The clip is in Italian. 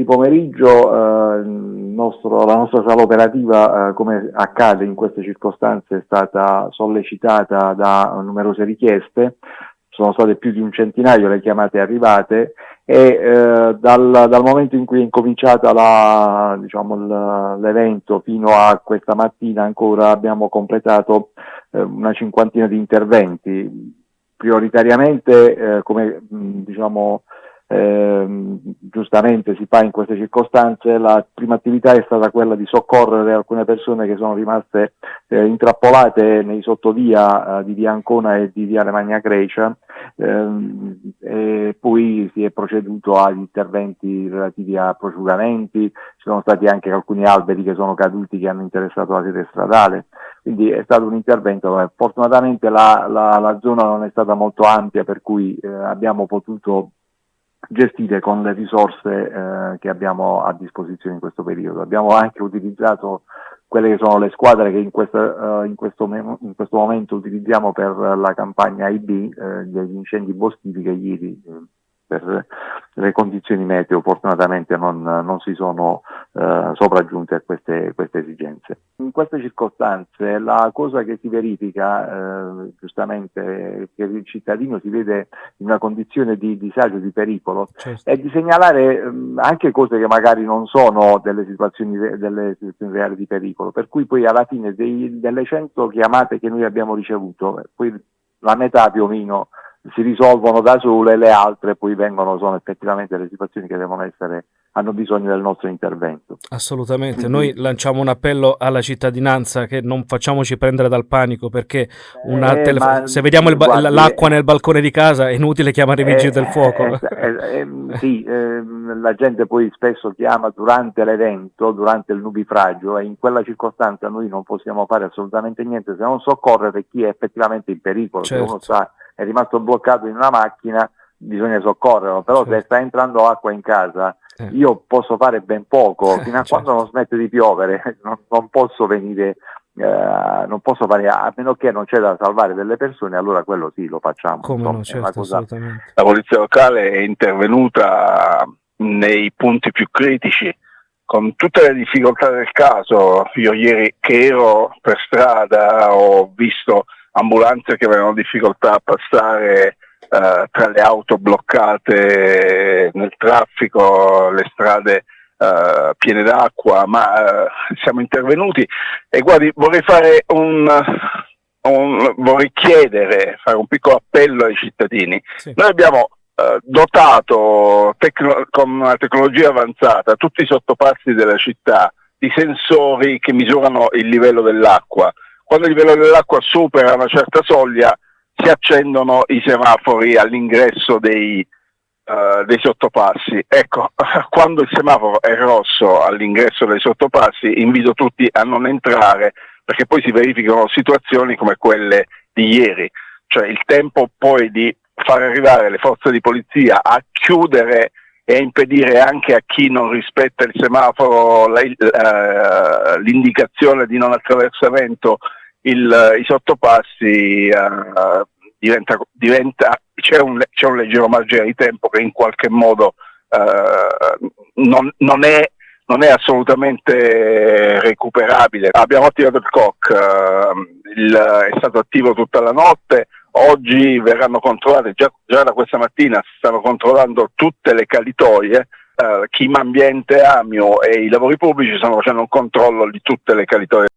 pomeriggio la nostra sala operativa, come accade in queste circostanze, è stata sollecitata da numerose richieste. Sono state più di un centinaio le chiamate arrivate e dal momento in cui è incominciata l'evento fino a questa mattina ancora abbiamo completato una cinquantina di interventi. Prioritariamente, come giustamente si fa in queste circostanze, la prima attività è stata quella di soccorrere alcune persone che sono rimaste intrappolate nei sottovia di via Ancona e di via Magna Grecia, e poi si è proceduto agli interventi relativi a prosciugamenti. Ci sono stati anche alcuni alberi che sono caduti, che hanno interessato la rete stradale, quindi è stato un intervento. Fortunatamente la zona non è stata molto ampia, per cui abbiamo potuto gestire con le risorse che abbiamo a disposizione in questo periodo. Abbiamo anche utilizzato quelle che sono le squadre che in questo momento utilizziamo per la campagna IB degli incendi boschivi, che ieri per le condizioni meteo fortunatamente non si sono sopraggiunte a queste esigenze. In queste circostanze la cosa che si verifica giustamente, che il cittadino si vede in una condizione di disagio, di pericolo, Certo. è di segnalare anche cose che magari non sono delle situazioni reali di pericolo, per cui poi alla fine delle 100 chiamate che noi abbiamo ricevuto, poi la metà più o meno si risolvono da sole, le altre poi sono effettivamente le situazioni che hanno bisogno del nostro intervento. Assolutamente, Quindi, noi lanciamo un appello alla cittadinianza che non facciamoci prendere dal panico, perché se vediamo guardi, l'acqua nel balcone di casa è inutile chiamare i vigili del fuoco. sì, la gente poi spesso chiama durante l'evento, durante il nubifragio, e in quella circostanza noi non possiamo fare assolutamente niente se non soccorrere chi è effettivamente in pericolo. Certo. Se uno è rimasto bloccato in una macchina, bisogna soccorrerlo, però Certo. se sta entrando acqua in casa, io posso fare ben poco, fino a quando non smette di piovere, non posso venire, non posso fare, a meno che non c'è da salvare delle persone, allora quello sì, lo facciamo. Come Insomma, no, è una certo, cosa... assolutamente. La polizia locale è intervenuta nei punti più critici con tutte le difficoltà del caso. Io ieri che ero per strada ho visto ambulanze che avevano difficoltà a passare tra le auto bloccate nel traffico, le strade piene d'acqua, ma siamo intervenuti. E guardi, vorrei fare vorrei fare un piccolo appello ai cittadini. Sì. Noi abbiamo dotato con una tecnologia avanzata tutti i sottopassi della città di sensori che misurano il livello dell'acqua. Quando il livello dell'acqua supera una certa soglia si accendono i semafori all'ingresso dei sottopassi. Ecco, quando il semaforo è rosso all'ingresso dei sottopassi invito tutti a non entrare, perché poi si verificano situazioni come quelle di ieri, cioè il tempo poi di far arrivare le forze di polizia a chiudere e impedire anche a chi non rispetta il semaforo l'indicazione di non attraversamento i sottopassi, c'è un leggero margine di tempo che in qualche modo non è assolutamente recuperabile. Abbiamo attivato il COC, è stato attivo tutta la notte. Oggi verranno controllate, già da questa mattina si stanno controllando tutte le calitoie. Chima Ambiente, Amio e i lavori pubblici stanno facendo un controllo di tutte le calitoie